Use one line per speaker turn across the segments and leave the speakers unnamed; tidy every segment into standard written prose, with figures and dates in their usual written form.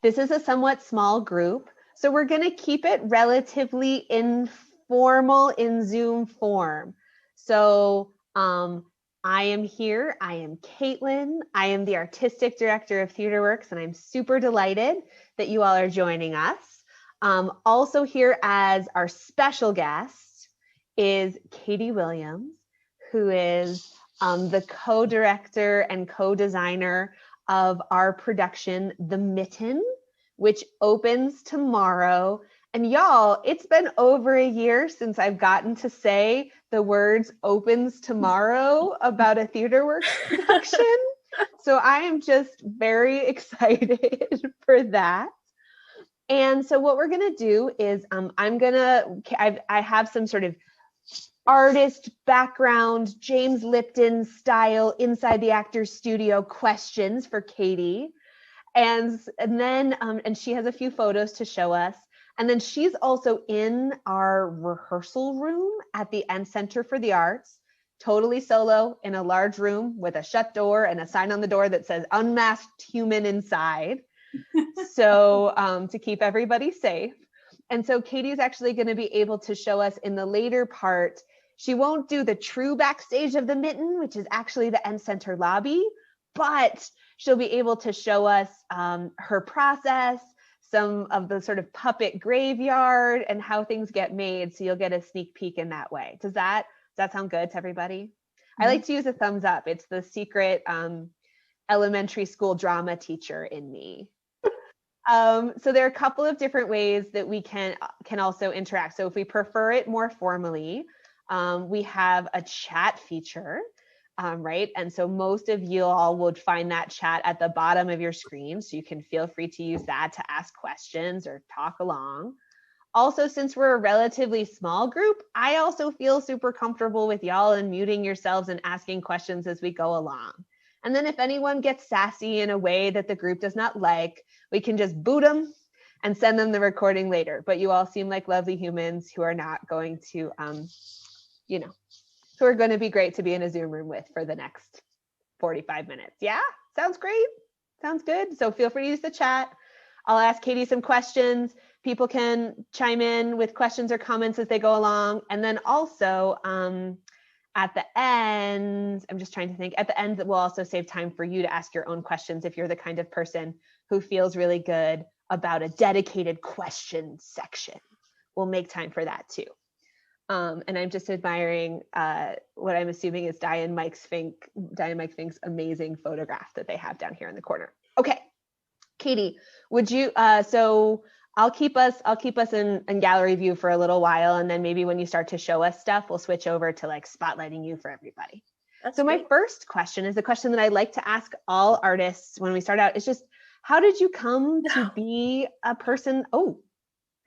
This is a somewhat small group, so we're going to keep it relatively informal in Zoom form. So I am here. I am Caitlin. I am the artistic director of Theatreworks, and I'm super delighted that you all are joining us. Also here as our special guest is Katy Williams, who is the co-director and co-designer of our production, The Mitten, which opens tomorrow. And y'all, it's been over a year since I've gotten to say the words opens tomorrow about a Theatreworks production. So I am just very excited for that. And so what we're gonna do is I have some sort of artist background, James Lipton style inside the actor's studio questions for Katy. And then she has a few photos to show us. And then she's also in our rehearsal room at the End Center for the Arts, totally solo in a large room with a shut door and a sign on the door that says unmasked human inside. So to keep everybody safe. And so Katy's actually going to be able to show us in the later part. She won't do the true backstage of the Mitten, which is actually the End Center lobby, but she'll be able to show us her process, some of the sort of puppet graveyard and how things get made. So you'll get a sneak peek in that way. Does that sound good to everybody? Mm-hmm. I like to use a thumbs up. It's the secret elementary school drama teacher in me. So there are a couple of different ways that we can also interact. So if we prefer it more formally, we have a chat feature. Right? And so most of you all would find that chat at the bottom of your screen. So you can feel free to use that to ask questions or talk along. Also, since we're a relatively small group, I also feel super comfortable with y'all unmuting yourselves and asking questions as we go along. And then if anyone gets sassy in a way that the group does not like, we can just boot them and send them the recording later. But you all seem like lovely humans who are not going to, who are going to be great to be in a Zoom room with for the next 45 minutes. Yeah, sounds great. Sounds good. So feel free to use the chat. I'll ask Katy some questions. People can chime in with questions or comments as they go along. And then also at the end, I'm just trying to think, at the end, we'll also save time for you to ask your own questions if you're the kind of person who feels really good about a dedicated question section. We'll make time for that too. And I'm just admiring what I'm assuming is Diane Mike Fink's amazing photograph that they have down here in the corner. Okay, Katy, would you? So I'll keep us in gallery view for a little while, and then maybe when you start to show us stuff, we'll switch over to like spotlighting you for everybody. That's so great. My first question is the question that I like to ask all artists when we start out. Is just, how did you come to be a person? Oh,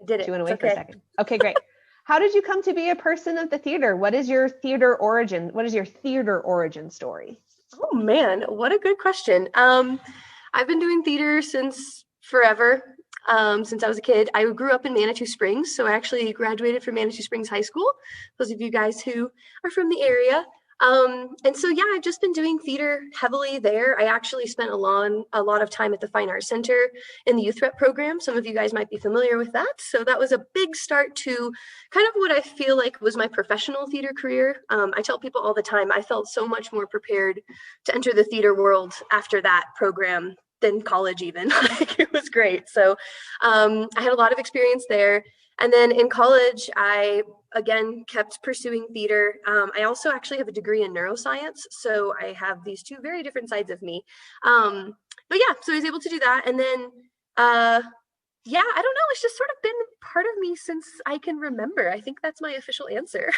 I did it.
Do you want to wait for a second? Okay, great. How did you come to be a person of the theater? What is your theater origin? What is your theater origin story?
Oh man, what a good question. I've been doing theater since forever, since I was a kid. I grew up in Manitou Springs, so I actually graduated from Manitou Springs High School, those of you guys who are from the area. And so, yeah, I've just been doing theater heavily there. I actually spent a lot of time at the Fine Arts Center in the Youth Rep program. Some of you guys might be familiar with that. So that was a big start to kind of what I feel like was my professional theater career. I tell people all the time, I felt so much more prepared to enter the theater world after that program than college even. Like, it was great. So I had a lot of experience there. And then in college, I, again, kept pursuing theater. I also actually have a degree in neuroscience. So I have these two very different sides of me. But yeah, so I was able to do that. And then, yeah, I don't know. It's just sort of been part of me since I can remember. I think that's my official answer.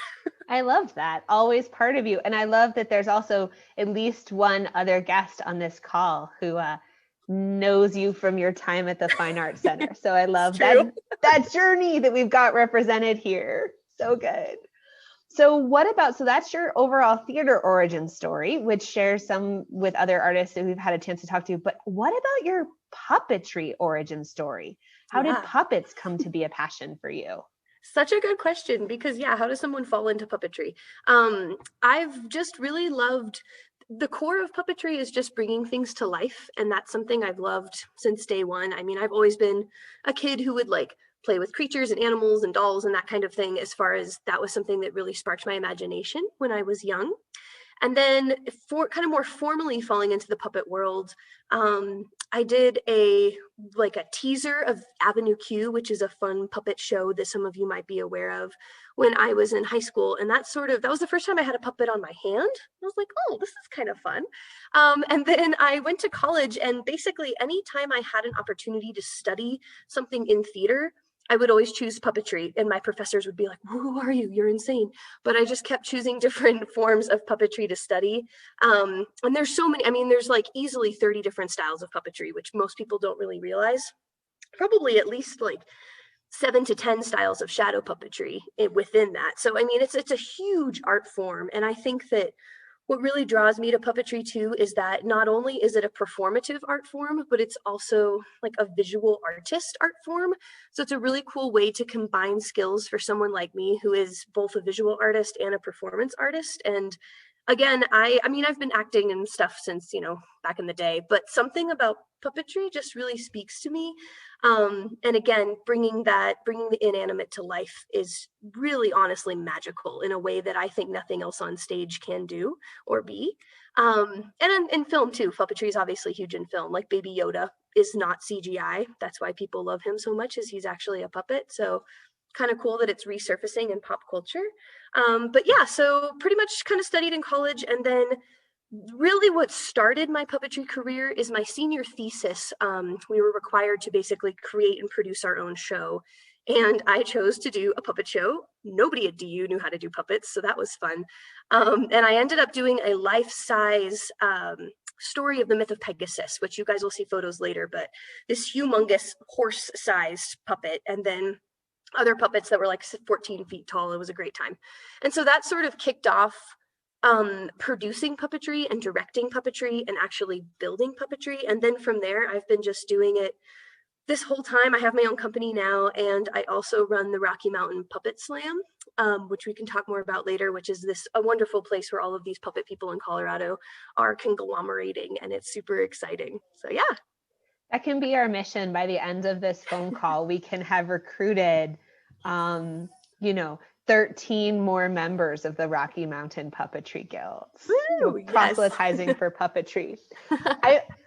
I love that. Always part of you. And I love that there's also at least one other guest on this call who knows you from your time at the Fine Arts Center. So I love that journey that we've got represented here. So good. So that's your overall theater origin story, which shares some with other artists that we've had a chance to talk to. But what about your puppetry origin story? How did puppets come to be a passion for you?
Such a good question, because yeah, how does someone fall into puppetry? I've just really loved the core of puppetry is just bringing things to life. And that's something I've loved since day one. I mean, I've always been a kid who would like play with creatures and animals and dolls and that kind of thing, as far as that was something that really sparked my imagination when I was young. And then for kind of more formally falling into the puppet world, I did a teaser of Avenue Q, which is a fun puppet show that some of you might be aware of, when I was in high school. And that was the first time I had a puppet on my hand. I was like, oh, this is kind of fun. And then I went to college, and basically anytime I had an opportunity to study something in theater, I would always choose puppetry, and my professors would be like, who are you? You're insane. But I just kept choosing different forms of puppetry to study. And there's so many, I mean, there's like easily 30 different styles of puppetry, which most people don't really realize. Probably at least like 7 to 10 styles of shadow puppetry within that. So, I mean, it's a huge art form. And I think that what really draws me to puppetry too is that not only is it a performative art form, but it's also like a visual artist art form. So it's a really cool way to combine skills for someone like me, who is both a visual artist and a performance artist. And again, I mean, I've been acting and stuff since, back in the day, but something about puppetry just really speaks to me. And again, bringing the inanimate to life is really honestly magical in a way that I think nothing else on stage can do or be. And in film too, puppetry is obviously huge in film. Like Baby Yoda is not CGI. That's why people love him so much, is he's actually a puppet. So kind of cool that it's resurfacing in pop culture. But yeah, so pretty much kind of studied in college, and then really what started my puppetry career is my senior thesis. We were required to basically create and produce our own show, and I chose to do a puppet show. Nobody at DU knew how to do puppets, so that was fun. And I ended up doing a life-size story of the myth of Pegasus, which you guys will see photos later, but this humongous horse-sized puppet, and then other puppets that were like 14 feet tall. It was a great time. And so that sort of kicked off producing puppetry and directing puppetry and actually building puppetry. And then from there, I've been just doing it this whole time. I have my own company now, and I also run the Rocky Mountain Puppet Slam, which we can talk more about later, which is a wonderful place where all of these puppet people in Colorado are conglomerating, and it's super exciting. So yeah.
That can be our mission. By the end of this phone call, we can have recruited, 13 more members of the Rocky Mountain Puppetry Guilds.
Woo,
proselytizing for puppetry.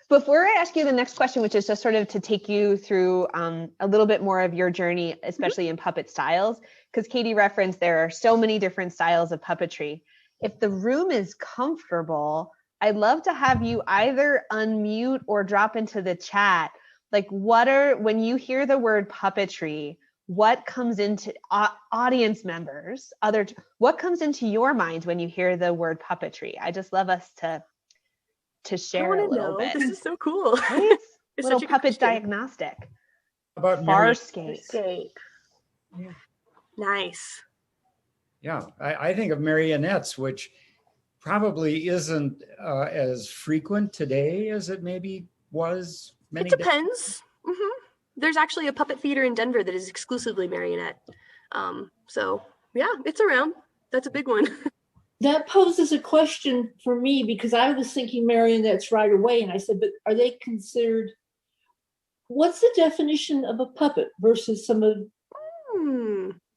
Before I ask you the next question, which is just sort of to take you through a little bit more of your journey, especially in puppet styles, because Katy referenced there are so many different styles of puppetry. If the room is comfortable, I'd love to have you either unmute or drop into the chat. Like, when you hear the word puppetry, what comes into audience members, what comes into your mind when you hear the word puppetry? I just love us to share a little bit.
This is so cool.
Right? Little puppet diagnostic.
About
Farscape.
Yeah.
Nice.
Yeah, I think of marionettes, which probably isn't as frequent today as it maybe was many
It depends. There's actually a puppet theater in Denver that is exclusively marionette. So yeah, it's around. That's a big one.
That poses a question for me, because I was thinking marionettes right away. And I said, but are they considered, what's the definition of a puppet versus some of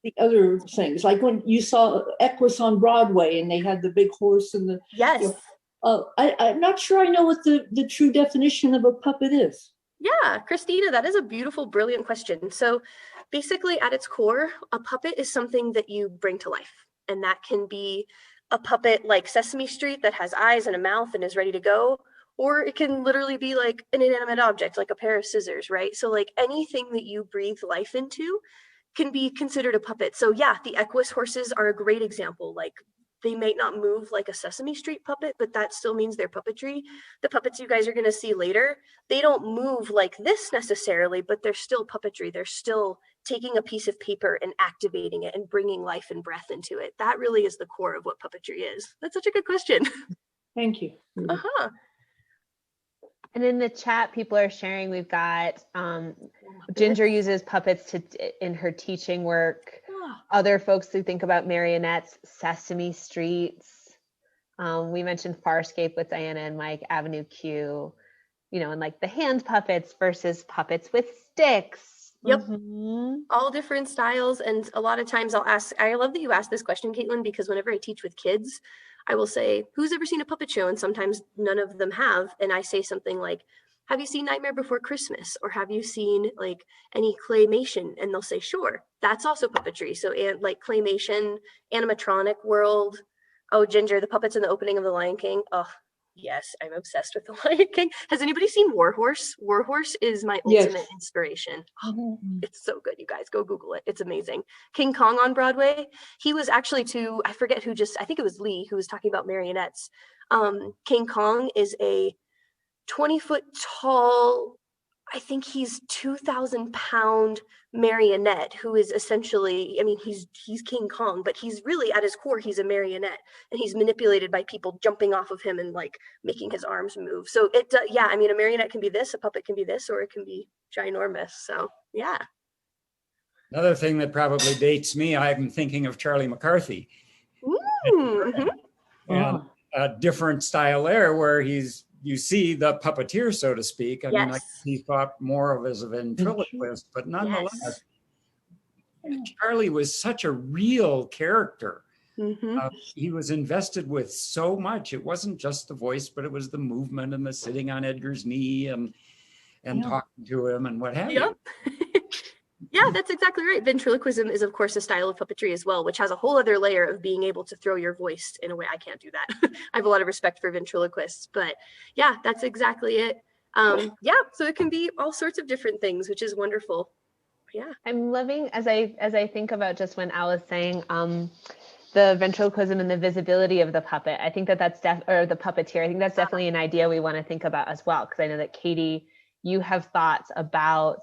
the other things? Like when you saw Equus on Broadway and they had the big horse and the...
Yes.
I'm not sure I know what the true definition of a puppet is.
Yeah, Christina, that is a beautiful, brilliant question. So basically at its core, a puppet is something that you bring to life. And that can be a puppet like Sesame Street that has eyes and a mouth and is ready to go. Or it can literally be like an inanimate object, like a pair of scissors, right? So like anything that you breathe life into can be considered a puppet. So yeah, the Equus horses are a great example. Like, they might not move like a Sesame Street puppet, but that still means they're puppetry. The puppets you guys are going to see later, they don't move like this necessarily, but they're still puppetry. They're still taking a piece of paper and activating it and bringing life and breath into it. That really is the core of what puppetry is. That's such a good question.
Thank you.
And in the chat, people are sharing, we've got Ginger uses puppets in her teaching work. Other folks who think about marionettes, Sesame Streets. We mentioned Farscape with Diana and Mike, Avenue Q, and like the hand puppets versus puppets with sticks.
Yep.
Mhm.
All different styles. And a lot of times I love that you asked this question, Caitlin, because whenever I teach with kids, I will say, who's ever seen a puppet show? And sometimes none of them have. And I say something like, have you seen Nightmare Before Christmas? Or have you seen like any claymation? And they'll say, sure, that's also puppetry. So and like claymation, animatronic world. Oh, Ginger, the puppets in the opening of The Lion King. Oh, yes, I'm obsessed with The Lion King. Has anybody seen Warhorse? Warhorse is my
Yes.
ultimate inspiration.
Mhm.
It's so good, you guys. Go Google it. It's amazing. King Kong on Broadway. He was actually I forget who I think it was Lee who was talking about marionettes. King Kong is a 20-foot tall, I think he's 2,000-pound marionette who is essentially, I mean, he's King Kong, but he's really at his core, he's a marionette, and he's manipulated by people jumping off of him and like making his arms move. So yeah, I mean, a marionette can be this, a puppet can be this, or it can be ginormous. So yeah.
Another thing that probably dates me, I'm thinking of Charlie McCarthy.
Mm-hmm.
And a different style there where you see the puppeteer, so to speak. I mean, he thought more of as a ventriloquist, but nonetheless, Charlie was such a real character.
Mm-hmm.
He was invested with so much. It wasn't just the voice, but it was the movement and the sitting on Edgar's knee and talking to him and what have you.
Yeah, that's exactly right. Ventriloquism is, of course, a style of puppetry as well, which has a whole other layer of being able to throw your voice in a way. I can't do that. I have a lot of respect for ventriloquists, but yeah, that's exactly it. Yeah, so it can be all sorts of different things, which is wonderful. Yeah.
I'm loving as I think about just when Al was saying the ventriloquism and the visibility of the puppet. I think that's or the puppeteer. I think that's definitely an idea we want to think about as well, because I know that Katy, you have thoughts about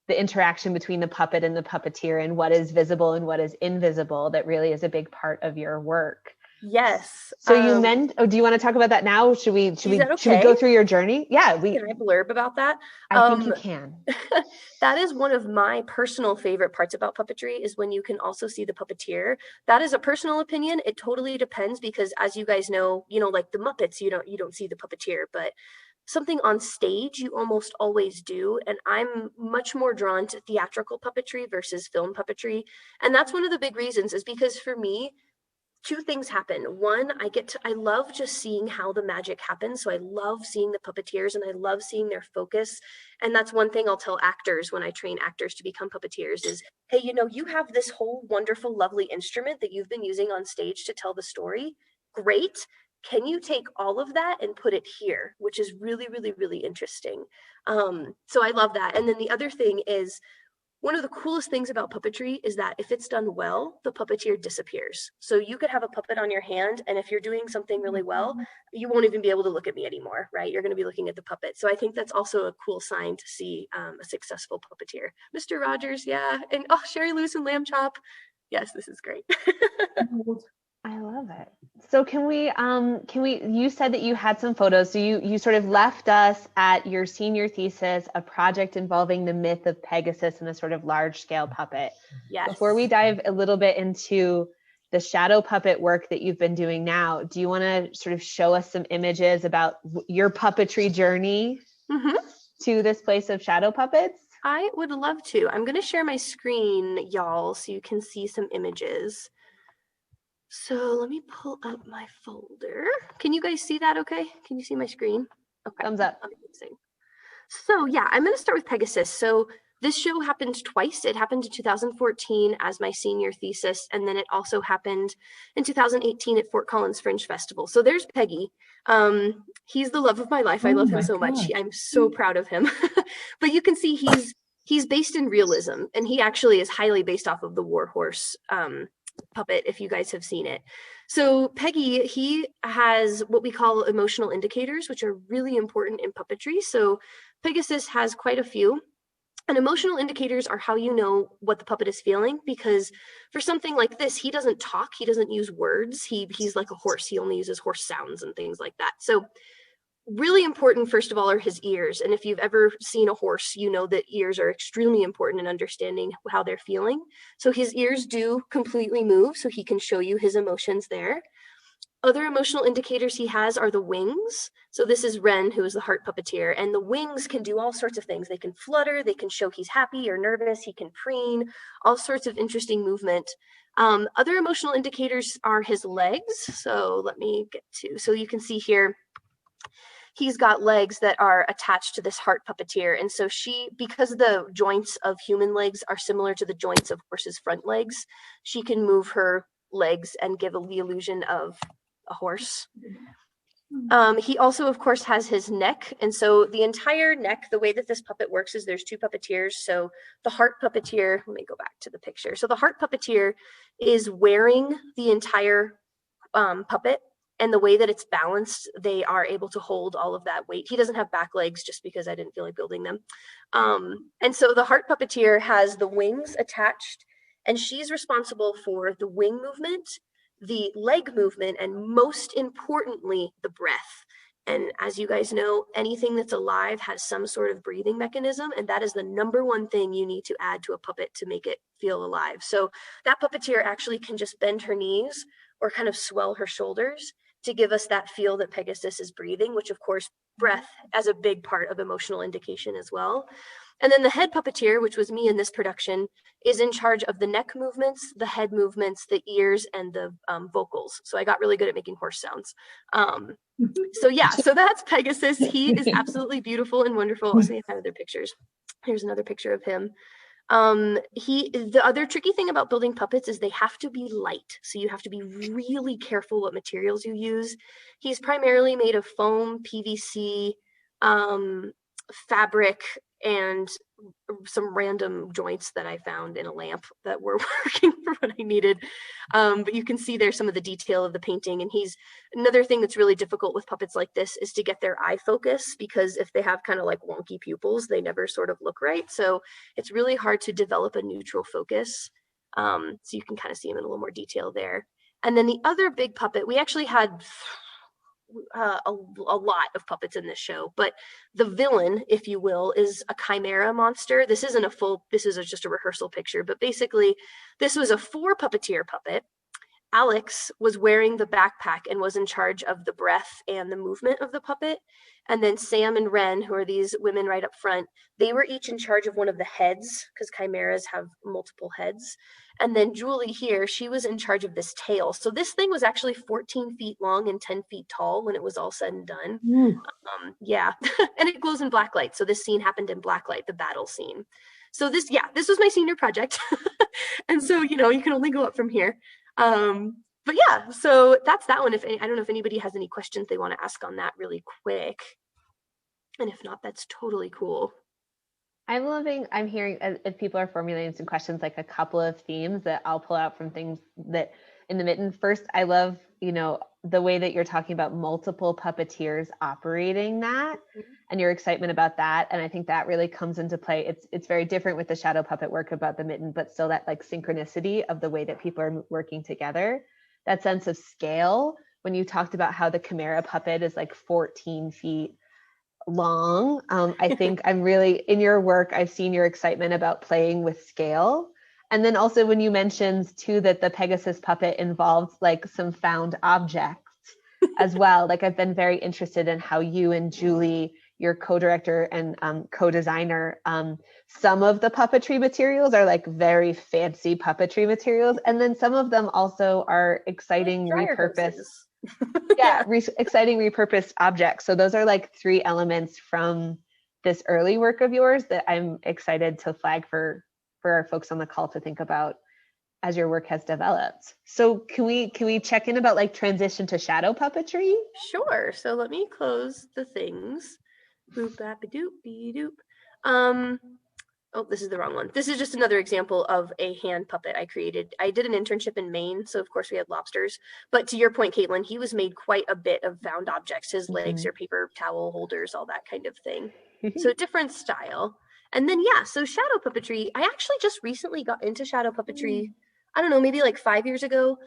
the interaction between the puppet and the puppeteer and what is visible and what is invisible. That really is a big part of your work.
Yes.
So you meant, do you want to talk about that now? Should we go through your journey? Yeah.
Can I blurb about that?
I think you can.
That is one of my personal favorite parts about puppetry, is when you can also see the puppeteer. That is a personal opinion. It totally depends, because as you guys know, like the Muppets, you don't see the puppeteer, but something on stage you almost always do. And I'm much more drawn to theatrical puppetry versus film puppetry. And that's one of the big reasons, is because for me, two things happen. One, I love just seeing how the magic happens. So I love seeing the puppeteers and I love seeing their focus. And that's one thing I'll tell actors when I train actors to become puppeteers is, hey, you have this whole wonderful, lovely instrument that you've been using on stage to tell the story. Great. Can you take all of that and put it here, which is really, really, really interesting. So I love that. And then the other thing is, one of the coolest things about puppetry is that if it's done well, the puppeteer disappears. So you could have a puppet on your hand, and if you're doing something really well, you won't even be able to look at me anymore, right? You're going to be looking at the puppet. So I think that's also a cool sign to see a successful puppeteer. Mr. Rogers, yeah. And Sherry Lewis and Lamb Chop. Yes, this is great.
I love it. So can we, you said that you had some photos. So you sort of left us at your senior thesis, a project involving the myth of Pegasus and a sort of large scale puppet.
Yes.
Before we dive a little bit into the shadow puppet work that you've been doing now, do you want to sort of show us some images about your puppetry journey to this place of shadow puppets?
I would love to. I'm going to share my screen, y'all, so you can see some images. So let me pull up my folder. Can you guys see that okay? Can you see my screen? Okay.
Thumbs up.
Amazing. So yeah, I'm going to start with Pegasus. So this show happened twice. It happened in 2014 as my senior thesis, and then it also happened in 2018 at Fort Collins Fringe Festival. So there's Peggy. He's the love of my life. I love him so much. I'm so proud of him. But you can see he's based in realism, and he actually is highly based off of the Warhorse puppet, if you guys have seen it. So Peggy, he has what we call emotional indicators, which are really important in puppetry. So Pegasus has quite a few. And emotional indicators are how you know what the puppet is feeling, because for something like this, he doesn't talk, he doesn't use words. He's like a horse. He only uses horse sounds and things like that. So really important, first of all, are his ears. And if you've ever seen a horse, you know that ears are extremely important in understanding how they're feeling. So his ears do completely move, so he can show you his emotions there. Other emotional indicators he has are the wings. So this is Ren, who is the heart puppeteer, and the wings can do all sorts of things. They can flutter, they can show he's happy or nervous, he can preen, all sorts of interesting movement. Other emotional indicators are his legs. So let me get to, so you can see here, he's got legs that are attached to this heart puppeteer. And so she, because the joints of human legs are similar to the joints of horses' front legs, she can move her legs and give the illusion of a horse. He also, of course, has his neck. And so the entire neck, the way that this puppet works is there's two puppeteers. So the heart puppeteer, let me go back to the picture. So the heart puppeteer is wearing the entire puppet. And the way that it's balanced, they are able to hold all of that weight. He doesn't have back legs just because I didn't feel like building them. And so the heart puppeteer has the wings attached, and she's responsible for the wing movement, the leg movement, and most importantly, the breath. And as you guys know, anything that's alive has some sort of breathing mechanism, and that is the number one thing you need to add to a puppet to make it feel alive. So that puppeteer actually can just bend her knees or kind of swell her shoulders to give us that feel that Pegasus is breathing, which of course, breath as a big part of emotional indication as well. And then the head puppeteer, which was me in this production, is in charge of the neck movements, the head movements, the ears, and the vocals. So I got really good at making horse sounds. So yeah, so that's Pegasus. He is absolutely beautiful and wonderful. I'll see if I have other pictures. Here's another picture of him. The other tricky thing about building puppets is they have to be light. So you have to be really careful what materials you use. He's primarily made of foam, PVC, fabric, and some random joints that I found in a lamp that were working for what I needed. But you can see there's some of the detail of the painting. And another thing that's really difficult with puppets like this is to get their eye focus, because if they have kind of like wonky pupils, they never sort of look right. So it's really hard to develop a neutral focus. So you can kind of see him in a little more detail there. And then the other big puppet, we actually had a lot of puppets in this show, but the villain, if you will, is a chimera monster. This isn't this is just a rehearsal picture, but basically this was a 4 puppeteer puppet. Alex was wearing the backpack and was in charge of the breath and the movement of the puppet. And then Sam and Ren, who are these women right up front, they were each in charge of one of the heads, because chimeras have multiple heads. And then Julie here, she was in charge of this tail. So this thing was actually 14 feet long and 10 feet tall when it was all said and done. Yeah, and it glows in black light. So this scene happened in black light, the battle scene. So this was my senior project. And so, you can only go up from here. But yeah, so that's that one. I don't know if anybody has any questions they want to ask on that really quick. And if not, that's totally cool.
I'm hearing, if people are formulating some questions, like a couple of themes that I'll pull out from things that in the Mitten. First, I love, the way that you're talking about multiple puppeteers operating that and your excitement about that. And I think that really comes into play. It's very different with the shadow puppet work about the Mitten, but still that like synchronicity of the way that people are working together, that sense of scale. When you talked about how the chimera puppet is like 14 feet long, I think I'm really, in your work, I've seen your excitement about playing with scale. And then also when you mentioned too that the Pegasus puppet involves like some found objects as well. Like I've been very interested in how you and Julie, your co-director and co-designer, some of the puppetry materials are like very fancy puppetry materials. And then some of them also are exciting repurposed. Exciting repurposed objects. So those are like 3 elements from this early work of yours that I'm excited to flag for our folks on the call to think about as your work has developed. So can we check in about like transition to shadow puppetry?
Sure. So let me close the things. Boop, bap, doop, be doop. Oh, this is the wrong one. This is just another example of a hand puppet I created. I did an internship in Maine, so of course we had lobsters. But to your point, Caitlin, he was made quite a bit of found objects. His legs are paper towel holders, all that kind of thing. So different style. And then, so shadow puppetry. I actually just recently got into shadow puppetry. I don't know, maybe like 5 years ago.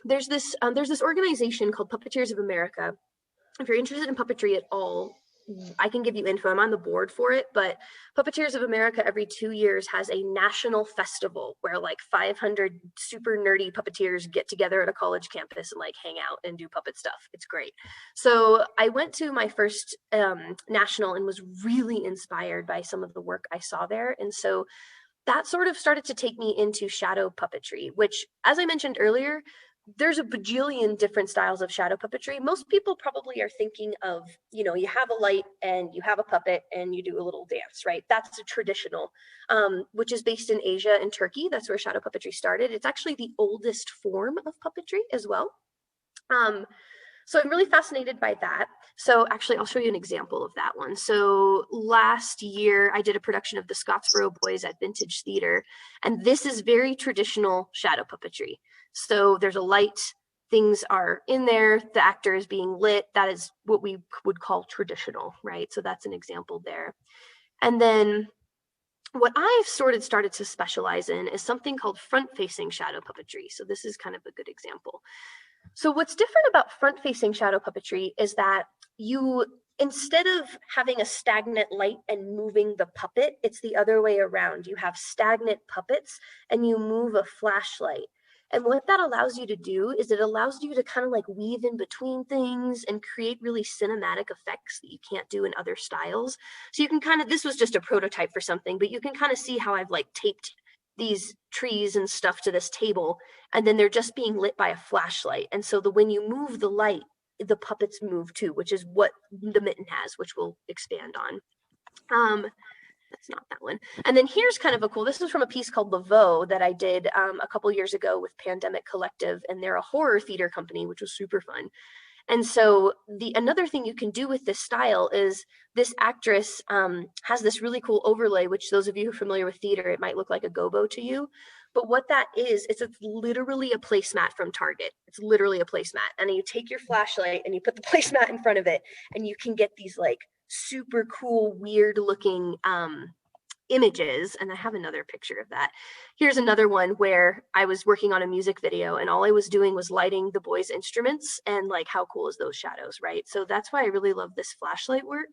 There's this organization called Puppeteers of America. If you're interested in puppetry at all, I can give you info. I'm on the board for it, but Puppeteers of America every 2 years has a national festival where like 500 super nerdy puppeteers get together at a college campus and like hang out and do puppet stuff. It's great. So I went to my first national and was really inspired by some of the work I saw there. And so that sort of started to take me into shadow puppetry, which, as I mentioned earlier, there's a bajillion different styles of shadow puppetry. Most people probably are thinking of, you know, you have a light and you have a puppet and you do a little dance, right? That's a traditional, which is based in Asia and Turkey. That's where shadow puppetry started. It's actually the oldest form of puppetry as well. So I'm really fascinated by that. So actually, I'll show you an example of that one. So last year, I did a production of the Scottsboro Boys at Vintage Theater, and this is very traditional shadow puppetry. So there's a light, things are in there, the actor is being lit. That is what we would call traditional, right? So that's an example there. And then what I've started to specialize in is something called front-facing shadow puppetry. So this is kind of a good example. So what's different about front-facing shadow puppetry is that you, instead of having a stagnant light and moving the puppet, it's the other way around. You have stagnant puppets and you move a flashlight. And what that allows you to do is it allows you to kind of like weave in between things and create really cinematic effects that you can't do in other styles. So you can kind of, this was just a prototype for something, but you can kind of see how I've like taped these trees and stuff to this table, and then they're just being lit by a flashlight. And so when you move the light, the puppets move too, which is what the Mitten has, which we'll expand on. That's not that one. And then here's kind of a cool, this is from a piece called Laveau that I did a couple years ago with Pandemic Collective, and they're a horror theater company, which was super fun. And so another thing you can do with this style is this actress has this really cool overlay, which those of you who are familiar with theater, it might look like a gobo to you. But what that is, it's literally a placemat from Target. It's literally a placemat. And you take your flashlight and you put the placemat in front of it, and you can get these like super cool, weird looking images. And I have another picture of that. Here's another one where I was working on a music video and all I was doing was lighting the boys' instruments, and like, how cool is those shadows, right? So that's why I really love this flashlight work.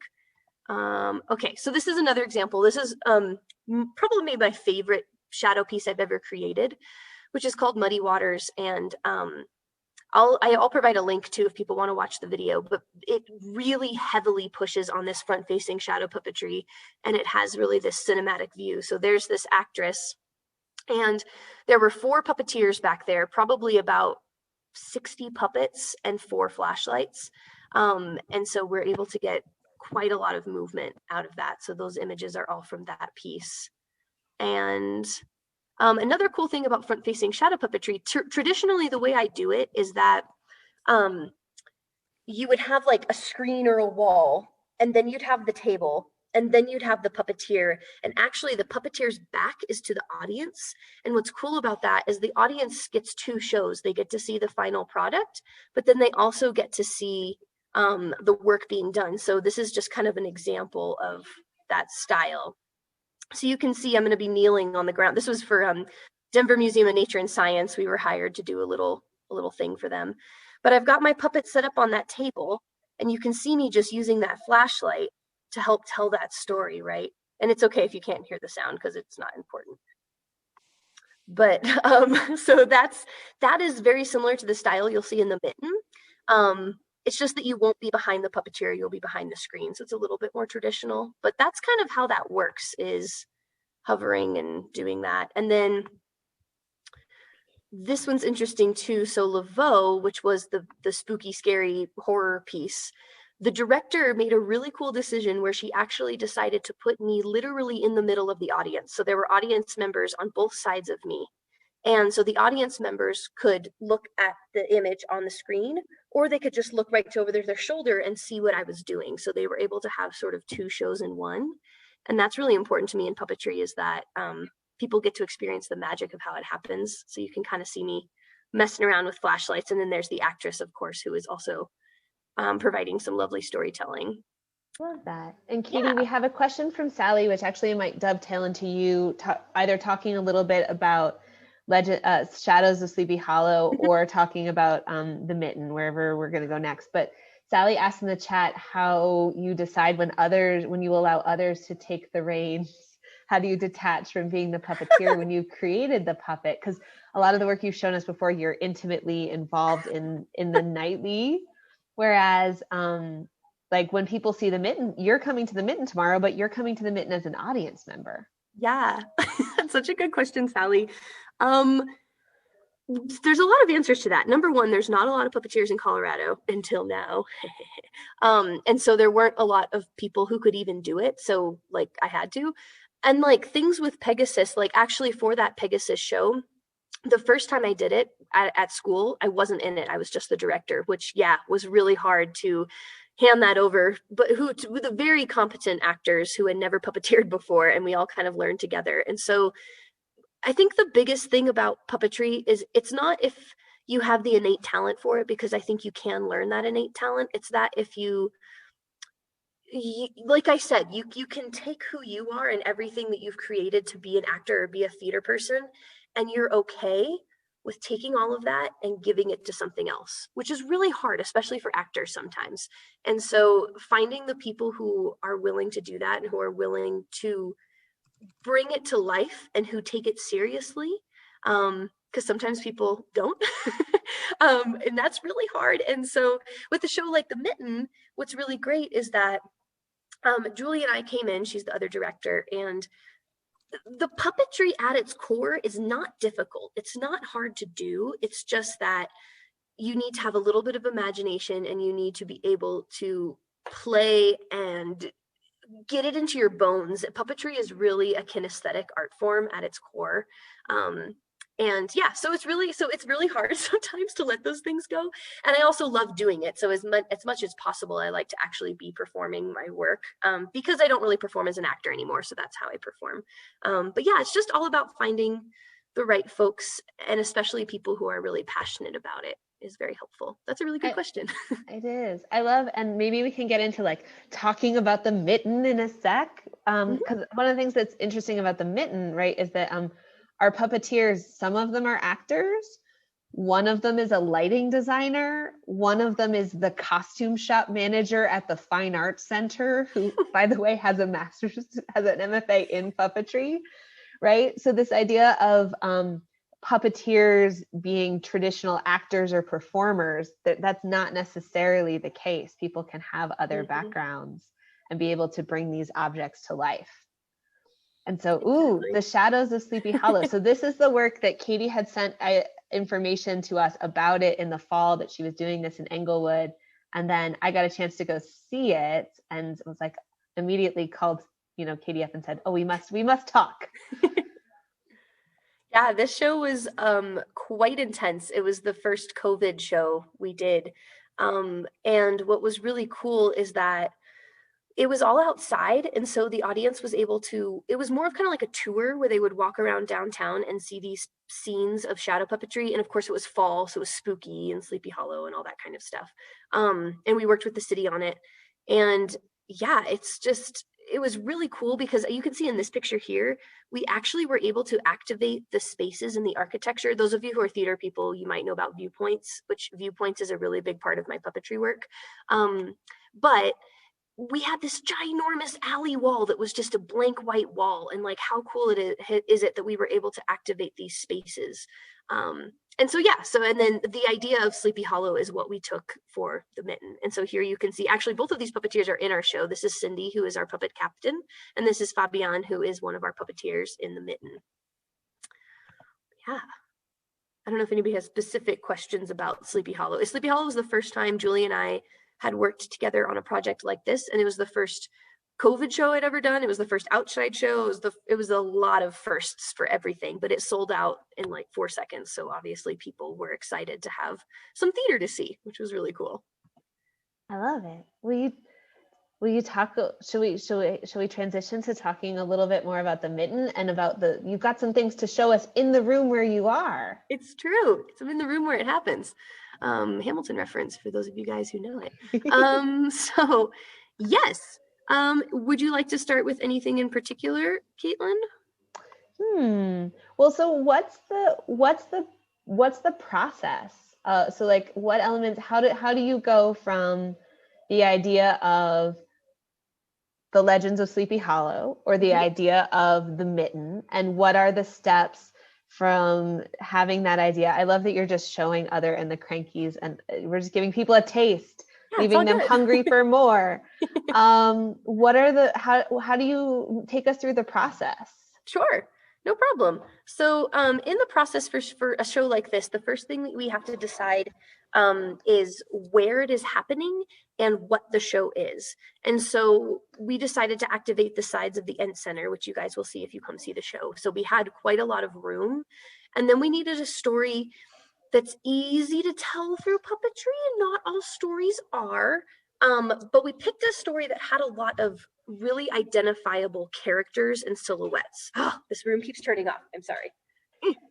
Okay, so this is another example. This is probably maybe my favorite shadow piece I've ever created, which is called Muddy Waters. And I'll provide a link too if people want to watch the video, but it really heavily pushes on this front-facing shadow puppetry, and it has really this cinematic view. So there's this actress, and there were 4 puppeteers back there, probably about 60 puppets and 4 flashlights. And so we're able to get quite a lot of movement out of that. So those images are all from that piece. And another cool thing about front-facing shadow puppetry, traditionally the way I do it is that you would have like a screen or a wall, and then you'd have the table, and then you'd have the puppeteer. And actually the puppeteer's back is to the audience. And what's cool about that is the audience gets 2 shows. They get to see the final product, but then they also get to see the work being done. So this is just kind of an example of that style. So you can see I'm going to be kneeling on the ground. This was for Denver Museum of Nature and Science. We were hired to do a little thing for them. But I've got my puppet set up on that table, and you can see me just using that flashlight to help tell that story, right? And it's okay if you can't hear the sound because it's not important. But so that is very similar to the style you'll see in the Mitten. It's just that you won't be behind the puppeteer, you'll be behind the screen. So it's a little bit more traditional, but that's kind of how that works, is hovering and doing that. And then this one's interesting too. So Laveau, which was the spooky, scary horror piece, the director made a really cool decision where she actually decided to put me literally in the middle of the audience. So there were audience members on both sides of me. And so the audience members could look at the image on the screen, or they could just look right over their shoulder and see what I was doing. So they were able to have sort of 2 shows in one. And that's really important to me in puppetry, is that people get to experience the magic of how it happens. So you can kind of see me messing around with flashlights. And then there's the actress, of course, who is also providing some lovely storytelling.
Love that. And Katy, we have a question from Sally, which actually might dovetail into you either talking a little bit about Shadows of Sleepy Hollow or talking about the Mitten, wherever we're going to go next. But Sally asked in the chat how you decide when you allow others to take the reins. How do you detach from being the puppeteer when you created the puppet? Because a lot of the work you've shown us before, you're intimately involved in the nightly, whereas like when people see the Mitten, you're coming to the Mitten tomorrow, but you're coming to the Mitten as an audience member.
Yeah, that's such a good question, Sally. There's a lot of answers to that. Number one, there's not a lot of puppeteers in Colorado until now. And so there weren't a lot of people who could even do it. So like I had to. And like things with Pegasus, like actually for that Pegasus show, the first time I did it at school, I wasn't in it. I was just the director, which was really hard to hand that over, but with the very competent actors who had never puppeteered before, and we all kind of learned together. And so I think the biggest thing about puppetry is it's not if you have the innate talent for it, because I think you can learn that innate talent. It's that if you like I said, you can take who you are and everything that you've created to be an actor or be a theater person, and you're okay with taking all of that and giving it to something else, which is really hard, especially for actors sometimes. And so finding the people who are willing to do that and who are willing to bring it to life and who take it seriously, because sometimes people don't. And that's really hard. And so with a show like The Mitten, what's really great is that Julie and I came in, she's the other director, and the puppetry at its core is not difficult. It's not hard to do. It's just that you need to have a little bit of imagination, and you need to be able to play and get it into your bones. Puppetry is really a kinesthetic art form at its core. And so it's really hard sometimes to let those things go. And I also love doing it. So as much as possible, I like to actually be performing my work, because I don't really perform as an actor anymore. So that's how I perform. But it's just all about finding the right folks, and especially people who are really passionate about it is very helpful. That's a really good question.
It is. I love, and maybe we can get into like talking about the Mitten in a sec. Because one of the things that's interesting about the Mitten, right, is that our puppeteers, some of them are actors. One of them is a lighting designer. One of them is the costume shop manager at the Fine Arts Center, who, by the way, has an MFA in puppetry, right? So this idea of puppeteers being traditional actors or performers, that's not necessarily the case. People can have other backgrounds and be able to bring these objects to life. And so, the Shadows of Sleepy Hollow. So this is the work that Katy had sent information to us about it in the fall, that she was doing this in Englewood. And then I got a chance to go see it, and was like, immediately called, Katy up and said, "Oh, we must talk."
Yeah, this show was quite intense. It was the first COVID show we did. And what was really cool is that it was all outside. And so the audience was able to, it was more of kind of like a tour where they would walk around downtown and see these scenes of shadow puppetry. And of course it was fall, so it was spooky and Sleepy Hollow and all that kind of stuff. And we worked with the city on it. And it was really cool, because you can see in this picture here, we actually were able to activate the spaces and the architecture. Those of you who are theater people, you might know about viewpoints, which viewpoints is a really big part of my puppetry work. But we had this ginormous alley wall that was just a blank white wall. And like, how cool is it that we were able to activate these spaces? And then the idea of Sleepy Hollow is what we took for the Mitten. And so here you can see, actually, both of these puppeteers are in our show. This is Cindy, who is our puppet captain, and this is Fabian, who is one of our puppeteers in the Mitten. Yeah. I don't know if anybody has specific questions about Sleepy Hollow. Sleepy Hollow was the first time Julie and I had worked together on a project like this, and it was the first COVID show I'd ever done. It was the first outside show. It was a lot of firsts for everything, but it sold out in like 4 seconds. So obviously people were excited to have some theater to see, which was really cool.
I love it. Will you talk? Should we transition to talking a little bit more about the Mitten and about you've got some things to show us in the room where you are.
It's true. I'm in the room where it happens. Hamilton reference for those of you guys who know it. So yes. Would you like to start with anything in particular, Caitlin?
Well, so what's the process? So like what elements, how do you go from the idea of the Legends of Sleepy Hollow, or the idea of the Mitten, and what are the steps from having that idea? I love that you're just showing other and the Crankies, and we're just giving people a taste, leaving them hungry for more. What are the, how do you take us through the process?
Sure. No problem. So in the process for a show like this, the first thing that we have to decide is where it is happening and what the show is. And so we decided to activate the sides of the Ent Center, which you guys will see if you come see the show. So we had quite a lot of room. And then we needed a story that's easy to tell through puppetry, and not all stories are. But we picked a story that had a lot of really identifiable characters and silhouettes. Oh, this room keeps turning off. I'm sorry.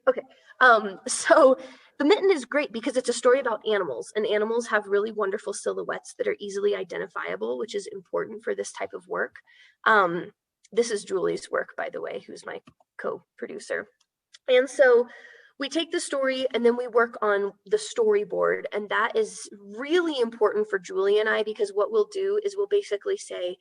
Okay. So the Mitten is great because it's a story about animals, and animals have really wonderful silhouettes that are easily identifiable, which is important for this type of work. This is Julie's work, by the way, who's my co-producer. And so we take the story and then we work on the storyboard. And that is really important for Julie and I, because what we'll do is we'll basically say,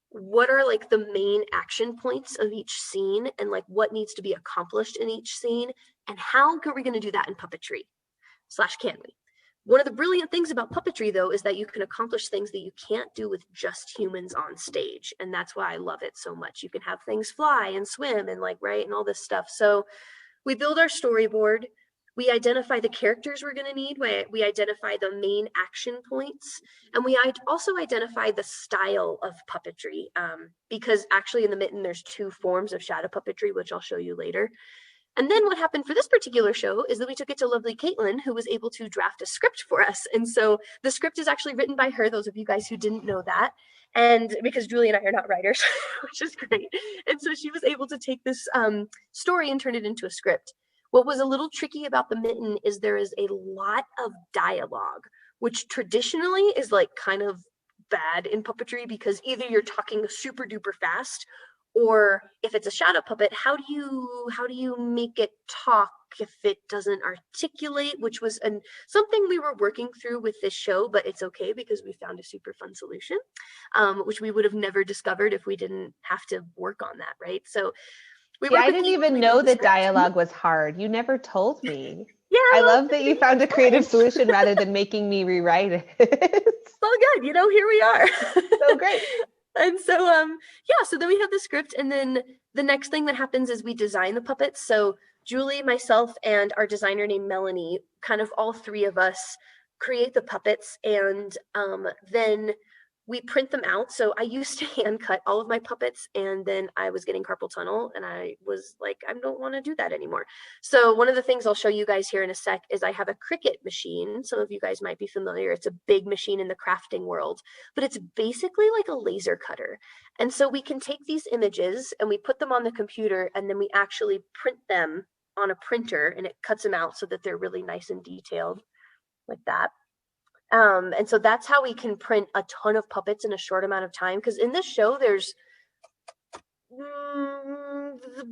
what are like the main action points of each scene, and like what needs to be accomplished in each scene, and how are we going to do that in puppetry / can we? One of the brilliant things about puppetry, though, is that you can accomplish things that you can't do with just humans on stage. And that's why I love it so much. You can have things fly and swim and like, right, and all this stuff. So we build our storyboard. We identify the characters we're going to need. We identify the main action points. And we also identify the style of puppetry, because actually in the Mitten, there's 2 forms of shadow puppetry, which I'll show you later. And then what happened for this particular show is that we took it to lovely Caitlin, who was able to draft a script for us. And so the script is actually written by her, those of you guys who didn't know that. And because Julie and I are not writers, which is great. And so she was able to take this story and turn it into a script. What was a little tricky about the Mitten is there is a lot of dialogue, which traditionally is like kind of bad in puppetry, because either you're talking super duper fast, or if it's a shadow puppet, how do you make it talk if it doesn't articulate, which was something we were working through with this show, but it's okay because we found a super fun solution, which we would have never discovered if we didn't have to work on that, right? So
I didn't even know that dialogue was hard. You never told me.
Yeah,
I love that you found a creative solution rather than making me rewrite it.
It's all good, here we are.
So great.
And so, so then we have the script, and then the next thing that happens is we design the puppets. So Julie, myself, and our designer named Melanie, kind of all 3 of us create the puppets, and then we print them out. So I used to hand cut all of my puppets, and then I was getting carpal tunnel, and I was like, I don't want to do that anymore. So one of the things I'll show you guys here in a sec is I have a Cricut machine. Some of you guys might be familiar. It's a big machine in the crafting world, but it's basically like a laser cutter. And so we can take these images and we put them on the computer, and then we actually print them on a printer, and it cuts them out so that they're really nice and detailed like that. And so that's how we can print a ton of puppets in a short amount of time. Because in this show, there's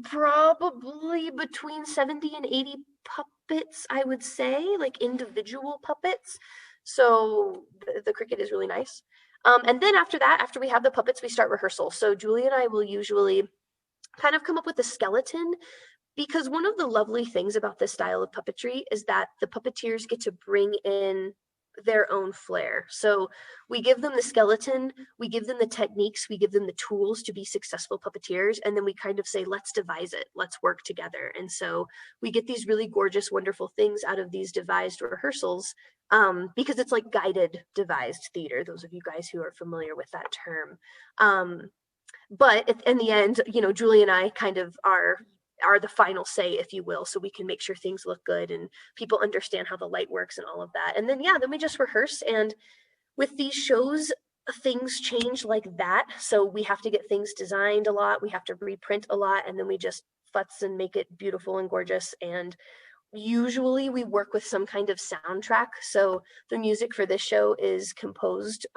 probably between 70 and 80 puppets, I would say, like individual puppets. So the Cricut is really nice. And then after that, after we have the puppets, we start rehearsal. So Julie and I will usually kind of come up with a skeleton, because one of the lovely things about this style of puppetry is that the puppeteers get to bring in their own flair. So we give them the skeleton, we give them the techniques, we give them the tools to be successful puppeteers, and then we kind of say, let's devise it, let's work together. And so we get these really gorgeous, wonderful things out of these devised rehearsals, because it's like guided devised theater, those of you guys who are familiar with that term. But in the end, Julie and I kind of are the final say, if you will, so we can make sure things look good and people understand how the light works and all of that. And then, then we just rehearse. And with these shows, things change like that. So we have to get things designed a lot. We have to reprint a lot. And then we just futz and make it beautiful and gorgeous. And usually we work with some kind of soundtrack. So the music for this show is composed,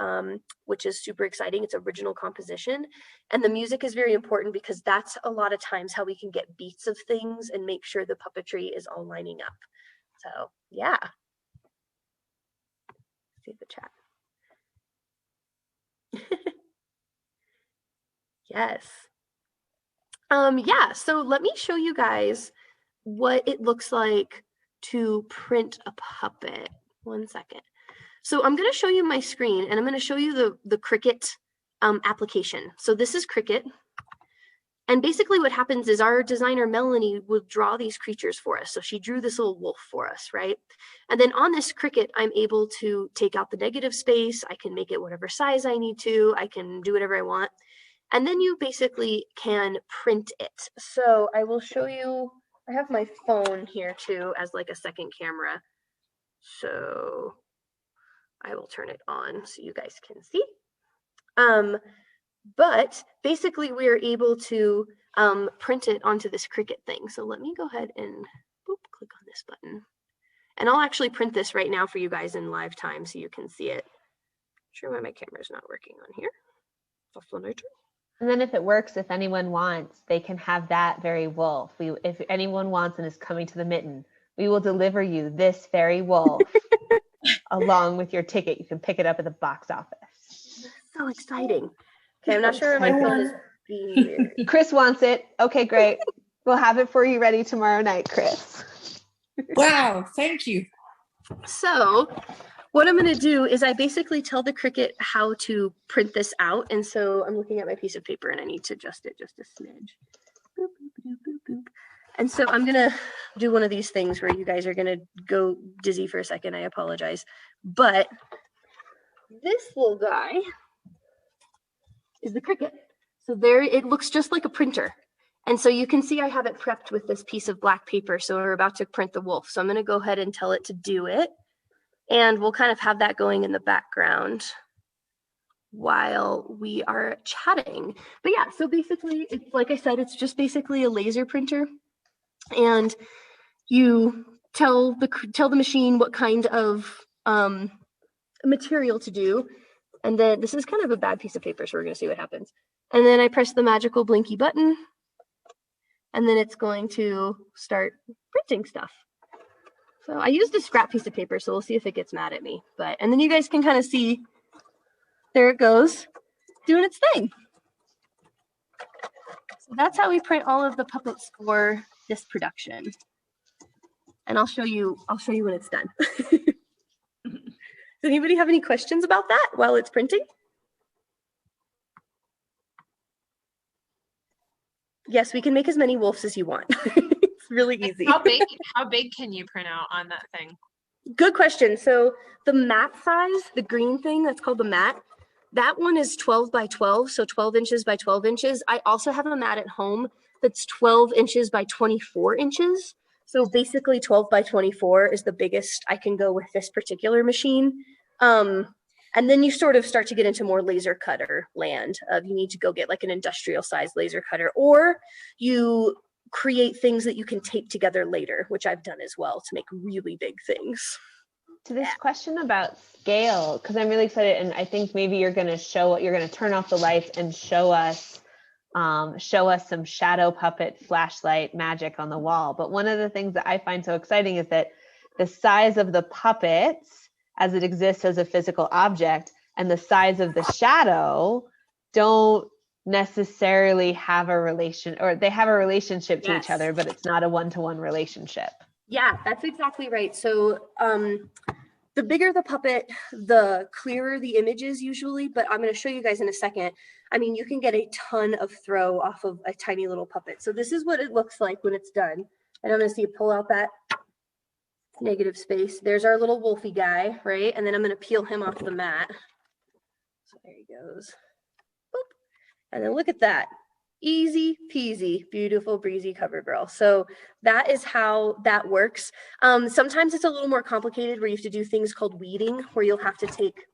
which is super exciting. It's original composition. And the music is very important because that's a lot of times how we can get beats of things and make sure the puppetry is all lining up. So yeah. See the chat. Yes. Yeah, so let me show you guys what it looks like to print a puppet. 1 second. So I'm going to show you my screen, and I'm going to show you the Cricut application. So this is Cricut. And basically what happens is our designer, Melanie, would draw these creatures for us. So she drew this little wolf for us, right? And then on this Cricut, I'm able to take out the negative space. I can make it whatever size I need to. I can do whatever I want. And then you basically can print it. So I will show you, I have my phone here too as like a second camera. So I will turn it on so you guys can see. But basically we are able to print it onto this Cricut thing. So let me go ahead and click on this button. And I'll actually print this right now for you guys in live time so you can see it. I'm sure why my camera's not working on here.
And then if it works, if anyone wants, they can have that very wolf. If anyone wants and is coming to the Mitten, we will deliver you this very wolf along with your ticket. You can pick it up at the box office.
So exciting. Okay, I'm not sure my phone is being weird.
Chris wants it. Okay, great. We'll have it for you ready tomorrow night, Chris.
Wow, thank you.
So what I'm going to do is I basically tell the Cricut how to print this out. And so I'm looking at my piece of paper and I need to adjust it just a smidge. Boop, boop, boop, boop, boop. And so I'm going to do one of these things where you guys are going to go dizzy for a second. I apologize. But this little guy is the Cricut. So there, it looks just like a printer. And so you can see I have it prepped with this piece of black paper. So we're about to print the wolf. So I'm going to go ahead and tell it to do it. And we'll kind of have that going in the background while we are chatting. But yeah, so basically, it's like I said, it's just basically a laser printer. And you tell the machine what kind of material to do. And then this is kind of a bad piece of paper, so we're going to see what happens. And then I press the magical blinky button. And then it's going to start printing stuff. So I used a scrap piece of paper, so we'll see if it gets mad at me. And then you guys can kind of see, there it goes, doing its thing. So that's how we print all of the puppets for this production. And I'll show you when it's done. Does anybody have any questions about that while it's printing? Yes, we can make as many wolves as you want. It's really easy.
How big can you print out on that thing?
Good question. So the mat size, the green thing that's called the mat, that one is 12 by 12, so 12 inches by 12 inches. I also have a mat at home that's 12 inches by 24 inches. So basically 12 by 24 is the biggest I can go with this particular machine. And then you sort of start to get into more laser cutter land. You need to go get like an industrial size laser cutter, or you create things that you can tape together later, which I've done as well to make really big things.
To this question about scale, because I'm really excited, and I think maybe you're going to turn off the lights and show us some shadow puppet flashlight magic on the wall. But one of the things that I find so exciting is that the size of the puppets as it exists as a physical object and the size of the shadow don't necessarily have a relation, or they have a relationship to each other, but it's not a one-to-one relationship.
Yeah, that's exactly right. So the bigger the puppet, the clearer the image is usually, but I'm going to show you guys in a second. I mean, you can get a ton of throw off of a tiny little puppet. So this is what it looks like when it's done. And I'm going to see you pull out that negative space. There's our little wolfy guy, right? And then I'm going to peel him off the mat. So there he goes. Boop. And then look at that. Easy peasy, beautiful, breezy cover girl. So that is how that works. Sometimes it's a little more complicated where you have to do things called weeding, where you'll have to take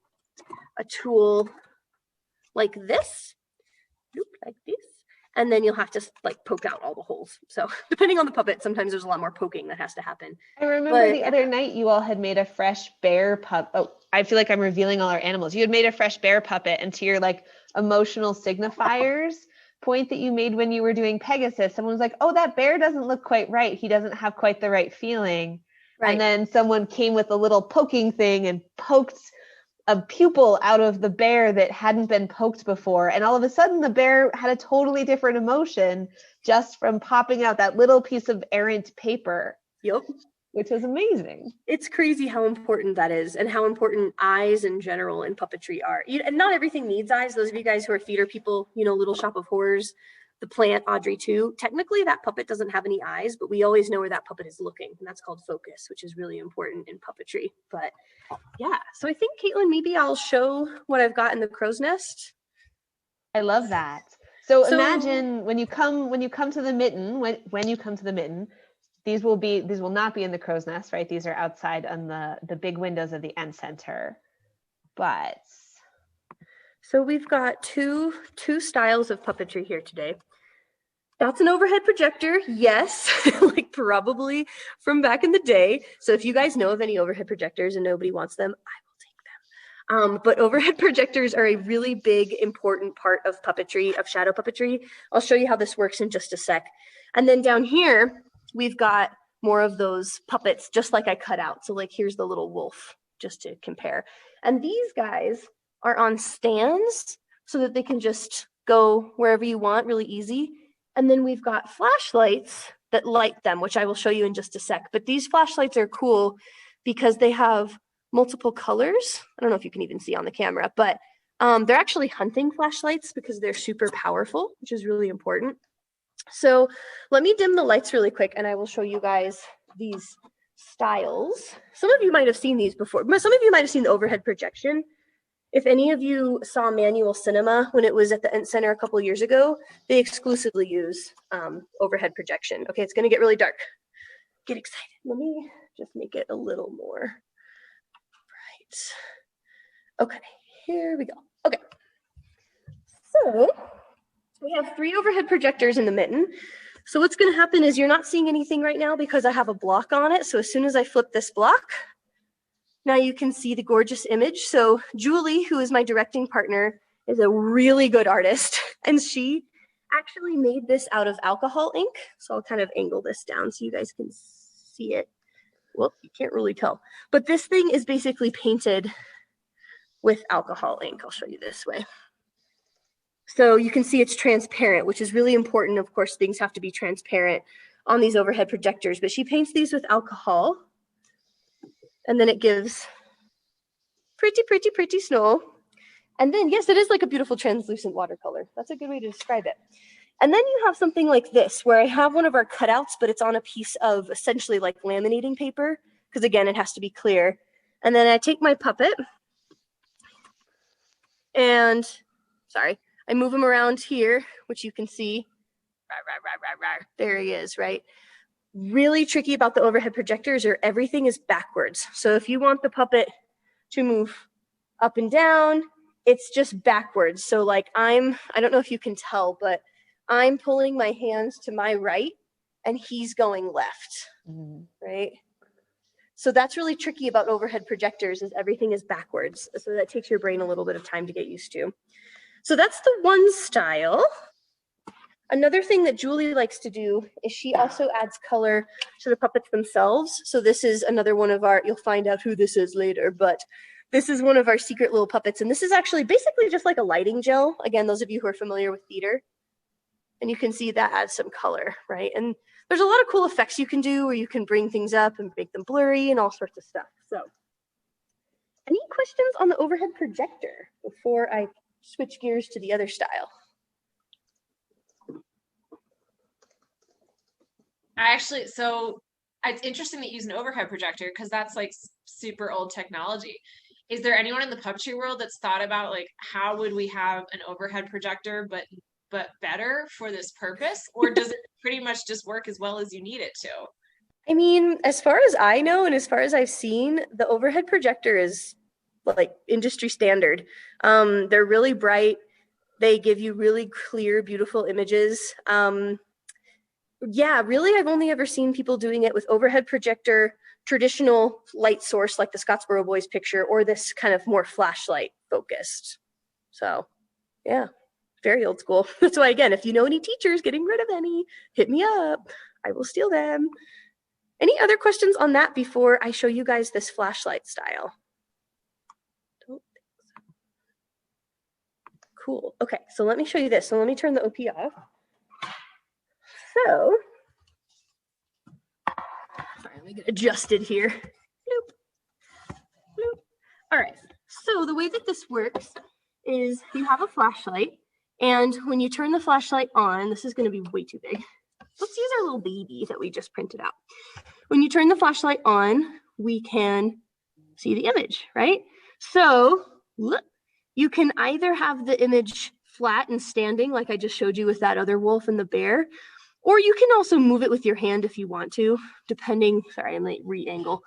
a tool like this, and then you'll have to like poke out all the holes. So depending on the puppet, sometimes there's a lot more poking that has to happen.
I remember the other night you all had made a fresh bear puppet. Oh, I feel like I'm revealing all our animals. You had made a fresh bear puppet, and to your like emotional signifiers point that you made when you were doing Pegasus, someone was like, oh, that bear doesn't look quite right. He doesn't have quite the right feeling. Right. And then someone came with a little poking thing and poked a pupil out of the bear that hadn't been poked before. And all of a sudden the bear had a totally different emotion just from popping out that little piece of errant paper.
Yep.
Which is amazing.
It's crazy how important that is and how important eyes in general in puppetry are. And not everything needs eyes. Those of you guys who are theater people, you know, Little Shop of Horrors, the plant, Audrey too. Technically that puppet doesn't have any eyes, but we always know where that puppet is looking. And that's called focus, which is really important in puppetry. But yeah, so I think Caitlin, maybe I'll show what I've got in the crow's nest.
I love that. So imagine when you come to the mitten, when you come to the mitten, these will not be in the crow's nest, right? These are outside on the big windows of the end center. But
so we've got two styles of puppetry here today. That's an overhead projector, yes, like probably from back in the day. So if you guys know of any overhead projectors and nobody wants them, I will take them. But overhead projectors are a really big, important part of puppetry, of shadow puppetry. I'll show you how this works in just a sec. And then down here, we've got more of those puppets, just like I cut out. So like, here's the little wolf, just to compare. And these guys are on stands so that they can just go wherever you want really easy. And then we've got flashlights that light them, which I will show you in just a sec. But these flashlights are cool because they have multiple colors. I don't know if you can even see on the camera, but they're actually hunting flashlights because they're super powerful, which is really important. So let me dim the lights really quick and I will show you guys these styles. Some of you might have seen these before, but some of you might have seen the overhead projection. If any of you saw Manual Cinema when it was at the Ent Center a couple years ago, they exclusively use overhead projection. Okay, it's gonna get really dark. Get excited. Let me just make it a little more bright. Okay, here we go. Okay, so we have 3 overhead projectors in the mitten. So what's gonna happen is you're not seeing anything right now because I have a block on it. So as soon as I flip this block, now you can see the gorgeous image. So Julie, who is my directing partner, is a really good artist. And she actually made this out of alcohol ink. So I'll kind of angle this down so you guys can see it. Well, you can't really tell. But this thing is basically painted with alcohol ink. I'll show you this way. So you can see it's transparent, which is really important. Of course, things have to be transparent on these overhead projectors. But she paints these with alcohol. And then it gives pretty, pretty, pretty snow. And then, yes, it is like a beautiful translucent watercolor. That's a good way to describe it. And then you have something like this, where I have one of our cutouts, but it's on a piece of essentially like laminating paper, because again, it has to be clear. And then I take my puppet and, sorry, I move him around here, which you can see. There he is, right? Really tricky about the overhead projectors are everything is backwards. So if you want the puppet to move up and down, it's just backwards. So like I don't know if you can tell, but I'm pulling my hands to my right and he's going left, right? So that's really tricky about overhead projectors is everything is backwards. So that takes your brain a little bit of time to get used to. So that's the one style. Another thing that Julie likes to do is she also adds color to the puppets themselves. So this is another one of our, you'll find out who this is later, but this is one of our secret little puppets. And this is actually basically just like a lighting gel. Again, those of you who are familiar with theater. And you can see that adds some color, right? And there's a lot of cool effects you can do where you can bring things up and make them blurry and all sorts of stuff. So any questions on the overhead projector before I switch gears to the other style?
So it's interesting that you use an overhead projector because that's like super old technology. Is there anyone in the puppetry world that's thought about like how would we have an overhead projector but better for this purpose? Or does it pretty much just work as well as you need it to?
I mean, as far as I know and as far as I've seen, the overhead projector is like industry standard. They're really bright. They give you really clear, beautiful images. Yeah, really, I've only ever seen people doing it with overhead projector, traditional light source like the Scottsboro Boys picture, or this kind of more flashlight focused. So, yeah, very old school. That's why, again, if you know any teachers getting rid of any, hit me up. I will steal them. Any other questions on that before I show you guys this flashlight style? Don't think Cool. Okay, so let me show you this. So let me turn the OP off. So, sorry, let me get adjusted here. Bloop. Bloop. All right, so the way that this works is you have a flashlight, and when you turn the flashlight on, this is going to be way too big. Let's use our little baby that we just printed out. When you turn the flashlight on, we can see the image, right? So look, you can either have the image flat and standing like I just showed you with that other wolf and the bear, or you can also move it with your hand if you want to, depending, sorry, I might re-angle,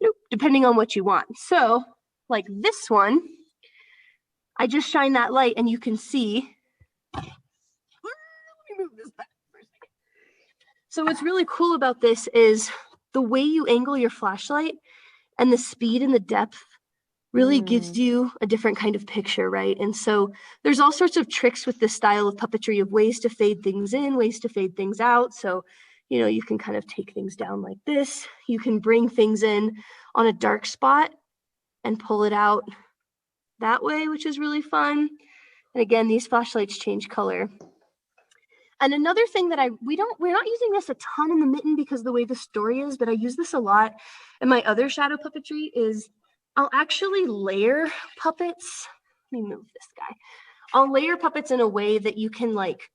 nope, depending on what you want. So like this one, I just shine that light and you can see, let me move this back for a second. So what's really cool about this is the way you angle your flashlight and the speed and the depth really gives you a different kind of picture, right? And so there's all sorts of tricks with this style of puppetry of ways to fade things in, ways to fade things out. So, you know, you can kind of take things down like this. You can bring things in on a dark spot and pull it out that way, which is really fun. And again, these flashlights change color. And another thing that we're not using this a ton in the Mitten because of the way the story is, but I use this a lot in my other shadow puppetry is I'll actually layer puppets. Let me move this guy. I'll layer puppets in a way that you can like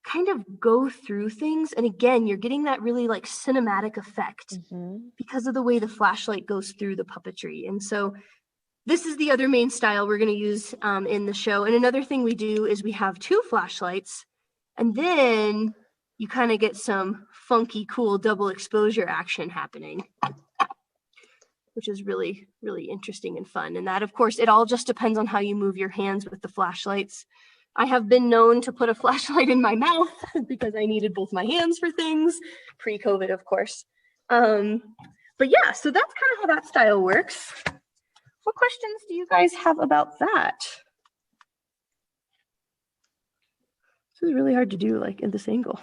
kind of go through things. And again, you're getting that really like cinematic effect because of the way the flashlight goes through the puppetry. And so this is the other main style we're going to use in the show. And another thing we do is we have 2 flashlights, and then you kind of get some funky, cool double exposure action happening, which is really, really interesting and fun. And that, of course, it all just depends on how you move your hands with the flashlights. I have been known to put a flashlight in my mouth because I needed both my hands for things, pre-COVID, of course. But yeah, so that's kind of how that style works. What questions do you guys have about that? This is really hard to do like in this angle.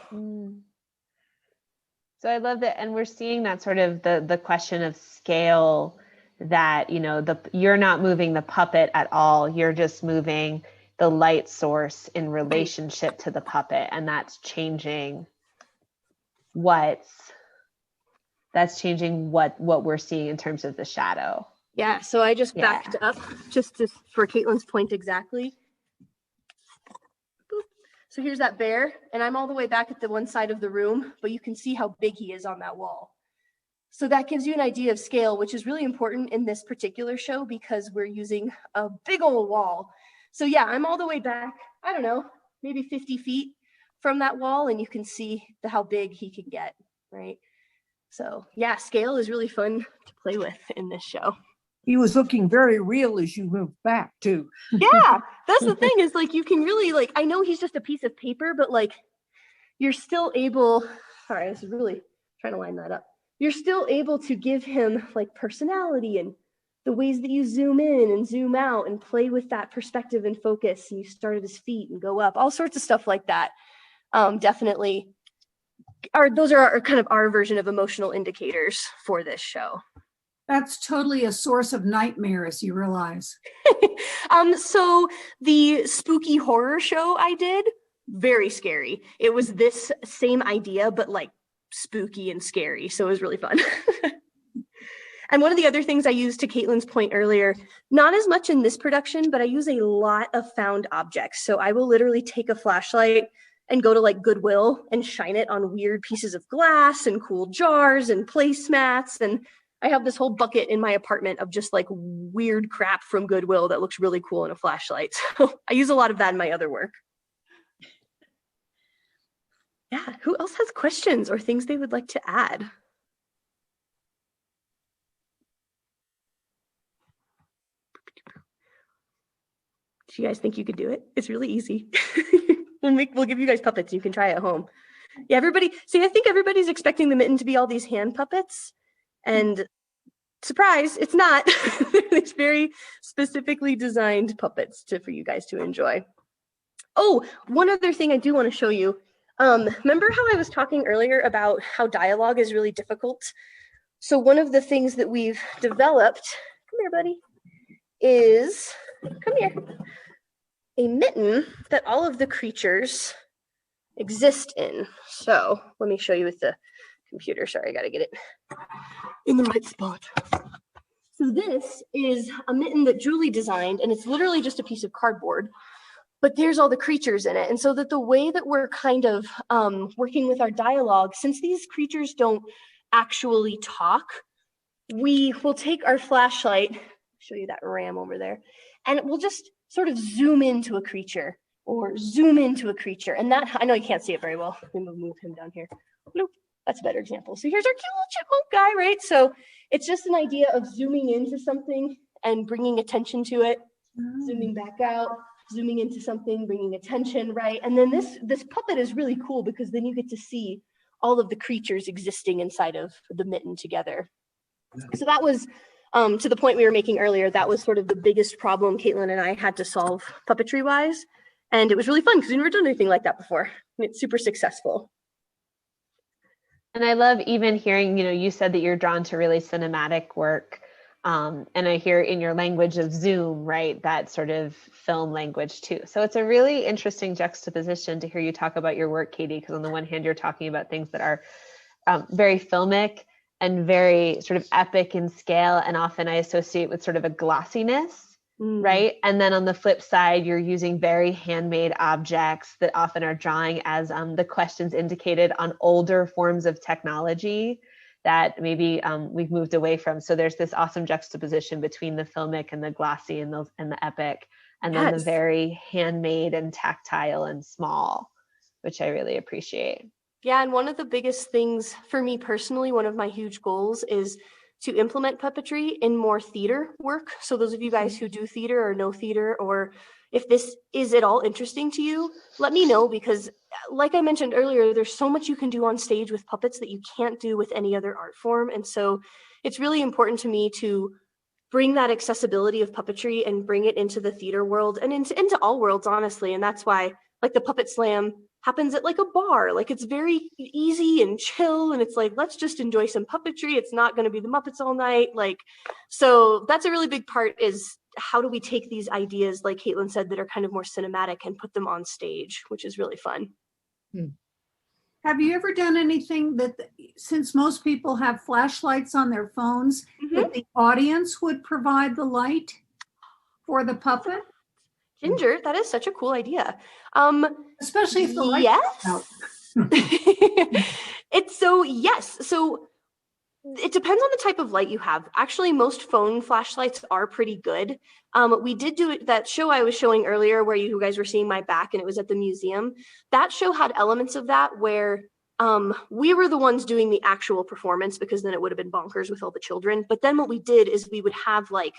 So I love that, and we're seeing that sort of the question of scale, that, you know, you're not moving the puppet at all. You're just moving the light source in relationship to the puppet, and that's changing what we're seeing in terms of the shadow.
Yeah, so I just backed up just for Caitlin's point exactly. So here's that bear, and I'm all the way back at the one side of the room, but you can see how big he is on that wall. So that gives you an idea of scale, which is really important in this particular show because we're using a big old wall. So yeah, I'm all the way back, I don't know, maybe 50 feet from that wall, and you can see how big he can get, right? So yeah, scale is really fun to play with in this show.
He was looking very real as you moved back too.
Yeah, that's the thing is like, you can really like, I know he's just a piece of paper, but like you're still able, sorry, this is really trying to line that up. You're still able to give him like personality and the ways that you zoom in and zoom out and play with that perspective and focus, and you start at his feet and go up, all sorts of stuff like that. Definitely, those are kind of our version of emotional indicators for this show.
That's totally a source of nightmares, you realize.
So the spooky horror show I did, very scary. It was this same idea, but like spooky and scary. So it was really fun. And one of the other things I used, to Caitlin's point earlier, not as much in this production, but I use a lot of found objects. So I will literally take a flashlight and go to like Goodwill and shine it on weird pieces of glass and cool jars and placemats. And I have this whole bucket in my apartment of just like weird crap from Goodwill that looks really cool in a flashlight. So I use a lot of that in my other work. Yeah, who else has questions or things they would like to add? Do you guys think you could do it? It's really easy. We'll give you guys puppets. You can try at home. Yeah, everybody. See, I think everybody's expecting the Mitten to be all these hand puppets. And surprise, it's not. It's very specifically designed puppets for you guys to enjoy. Oh, one other thing I do want to show you. Remember how I was talking earlier about how dialogue is really difficult? So one of the things that we've developed, come here, buddy, is, come here. a mitten that all of the creatures exist in. So let me show you with the computer. Sorry, I gotta get it in the right spot. So this is a mitten that Julie designed, and it's literally just a piece of cardboard, but there's all the creatures in it. And so that the way that we're kind of working with our dialogue, since these creatures don't actually talk, we will take our flashlight, show you that ram over there, and we'll just sort of zoom into a creature or zoom into a creature. And that, I know you can't see it very well. Let me move him down here. Nope, that's a better example. So here's our cute little chipmunk guy, right? So it's just an idea of zooming into something and bringing attention to it, zooming back out, zooming into something, bringing attention, right? And then this puppet is really cool because then you get to see all of the creatures existing inside of the mitten together. So that was, to the point we were making earlier, that was sort of the biggest problem Caitlin and I had to solve puppetry-wise. And it was really fun because we've never done anything like that before. And it's super successful.
And I love even hearing, you said that you're drawn to really cinematic work. And I hear in your language of Zoom, right, that sort of film language too. So it's a really interesting juxtaposition to hear you talk about your work, Katy, because on the one hand, you're talking about things that are very filmic and very sort of epic in scale. And often I associate with sort of a glossiness, right? And then on the flip side, you're using very handmade objects that often are drawing, as the questions indicated, on older forms of technology that maybe we've moved away from. So there's this awesome juxtaposition between the filmic and the glossy and the epic, and then the very handmade and tactile and small, which I really appreciate.
Yeah, and one of the biggest things for me personally, one of my huge goals is to implement puppetry in more theater work. So those of you guys who do theater or know theater, or if this is at all interesting to you, let me know, because like I mentioned earlier, there's so much you can do on stage with puppets that you can't do with any other art form. And so it's really important to me to bring that accessibility of puppetry and bring it into the theater world and into all worlds, honestly. And that's why, like, the Puppet Slam happens at like a bar. Like, it's very easy and chill, and it's like, let's just enjoy some puppetry. It's not going to be the Muppets all night. Like, so that's a really big part, is how do we take these ideas, like Caitlin said, that are kind of more cinematic and put them on stage, which is really fun.
Have you ever done anything that, since most people have flashlights on their phones, that the audience would provide the light for the puppet?
Ginger, that is such a cool idea.
Especially if the light
out. So it depends on the type of light you have. Actually, most phone flashlights are pretty good. We did do it, that show I was showing earlier where you guys were seeing my back and it was at the museum. That show had elements of that where we were the ones doing the actual performance, because then it would have been bonkers with all the children. But then what we did is we would have like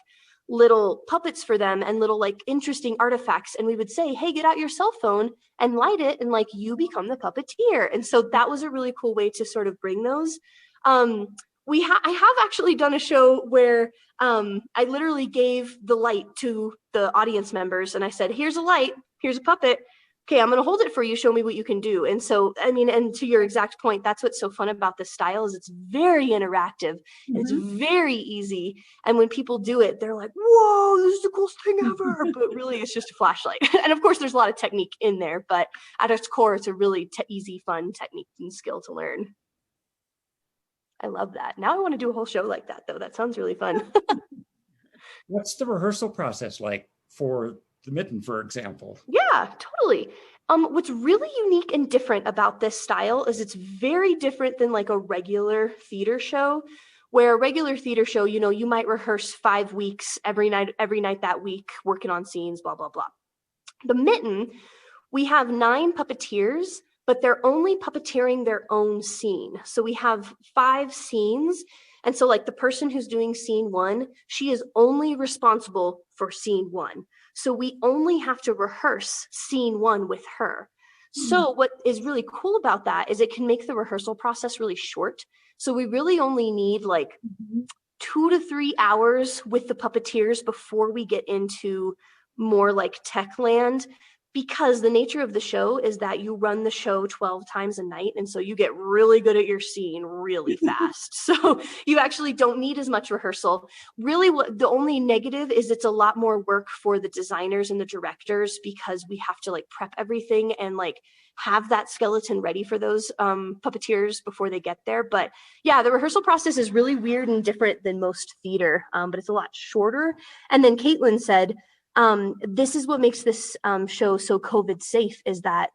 little puppets for them and little like interesting artifacts, and we would say, hey, get out your cell phone and light it, and like you become the puppeteer. And so that was a really cool way to sort of bring those. I have actually done a show where I literally gave the light to the audience members, and I said, here's a light, here's a puppet. Okay, I'm going to hold it for you. Show me what you can do. And so, I mean, and to your exact point, that's what's so fun about this style, is it's very interactive. And it's very easy. And when people do it, they're like, whoa, this is the coolest thing ever. But really, it's just a flashlight. And of course, there's a lot of technique in there, but at its core, it's a really easy, fun technique and skill to learn. I love that. Now I want to do a whole show like that, though. That sounds really fun.
What's the rehearsal process like for the Mitten, for example?
Yeah, totally. What's really unique and different about this style is it's very different than like a regular theater show, where a regular theater show, you know, you might rehearse 5 weeks every night that week, working on scenes, blah, blah, blah. The Mitten, we have 9 puppeteers, but they're only puppeteering their own scene. So we have 5 scenes. And so like the person who's doing scene 1, she is only responsible for scene 1. So we only have to rehearse scene 1 with her. So what is really cool about that is it can make the rehearsal process really short. So we really only need like 2 to 3 hours with the puppeteers before we get into more like tech land. because the nature of the show is that you run the show 12 times a night. And so you get really good at your scene really fast. So you actually don't need as much rehearsal. Really, what the only negative is, it's a lot more work for the designers and the directors, because we have to like prep everything and like have that skeleton ready for those puppeteers before they get there. But yeah, the rehearsal process is really weird and different than most theater, but it's a lot shorter. And then Caitlin said, this is what makes this show so COVID safe, is that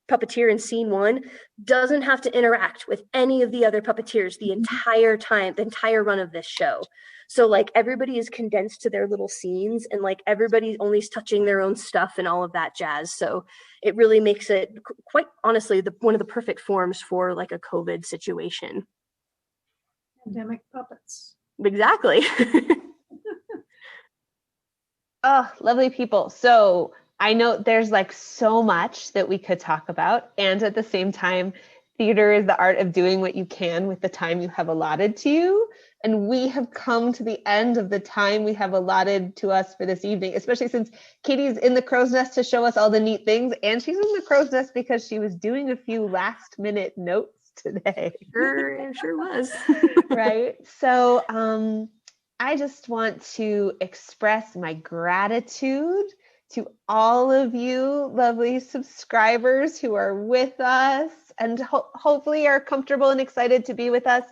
puppeteer in scene 1 doesn't have to interact with any of the other puppeteers the entire time, the entire run of this show. So like everybody is condensed to their little scenes, and like everybody's only touching their own stuff and all of that jazz. So it really makes it, quite honestly, one of the perfect forms for like a COVID situation.
Pandemic puppets.
Exactly.
Oh, lovely people. So I know there's like so much that we could talk about. And at the same time, theater is the art of doing what you can with the time you have allotted to you. And we have come to the end of the time we have allotted to us for this evening, especially since Katy's in the crow's nest to show us all the neat things. And she's in the crow's nest because she was doing a few last minute notes today.
Sure was.
Right. So, I just want to express my gratitude to all of you lovely subscribers who are with us and hopefully are comfortable and excited to be with us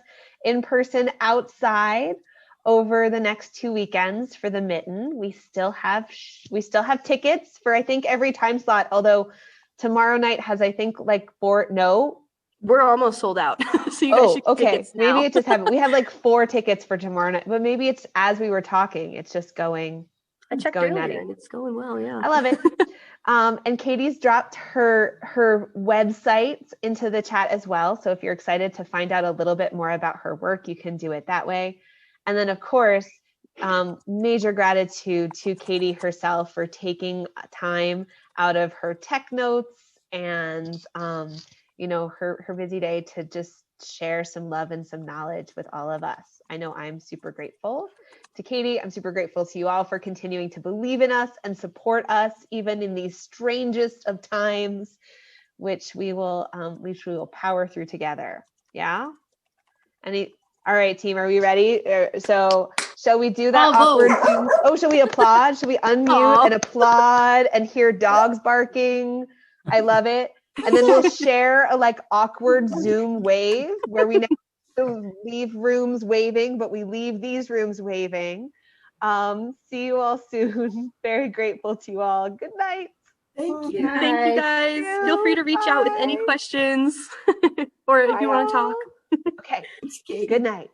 in person outside over the next 2 weekends for the Mitten. We still have tickets for, I think, every time slot, although tomorrow night has, I think, like 4, no.
We're almost sold out. So you guys should get tickets now.
Maybe it just happened. We have like 4 tickets for tomorrow night, but maybe it's as we were talking, it's just going.
I checked
going
earlier
nutty.
and it's going well. Yeah.
I love it. And Katy's dropped her website into the chat as well. So if you're excited to find out a little bit more about her work, you can do it that way. And then of course, major gratitude to Katy herself for taking time out of her tech notes and her busy day to just share some love and some knowledge with all of us. I know I'm super grateful to Katy. I'm super grateful to you all for continuing to believe in us and support us, even in these strangest of times, which we will power through together. Yeah. All right, team, are we ready? So shall we do that awkward? Oh, shall we applaud? Should we unmute and applaud and hear dogs barking? I love it. And then we'll share a like awkward Zoom wave where we never leave rooms waving, but we leave these rooms waving. See you all soon. Very grateful to you all. Good night.
Thank you. Thank you guys. Feel free to reach out with any questions or if you want to talk.
Okay. Good night.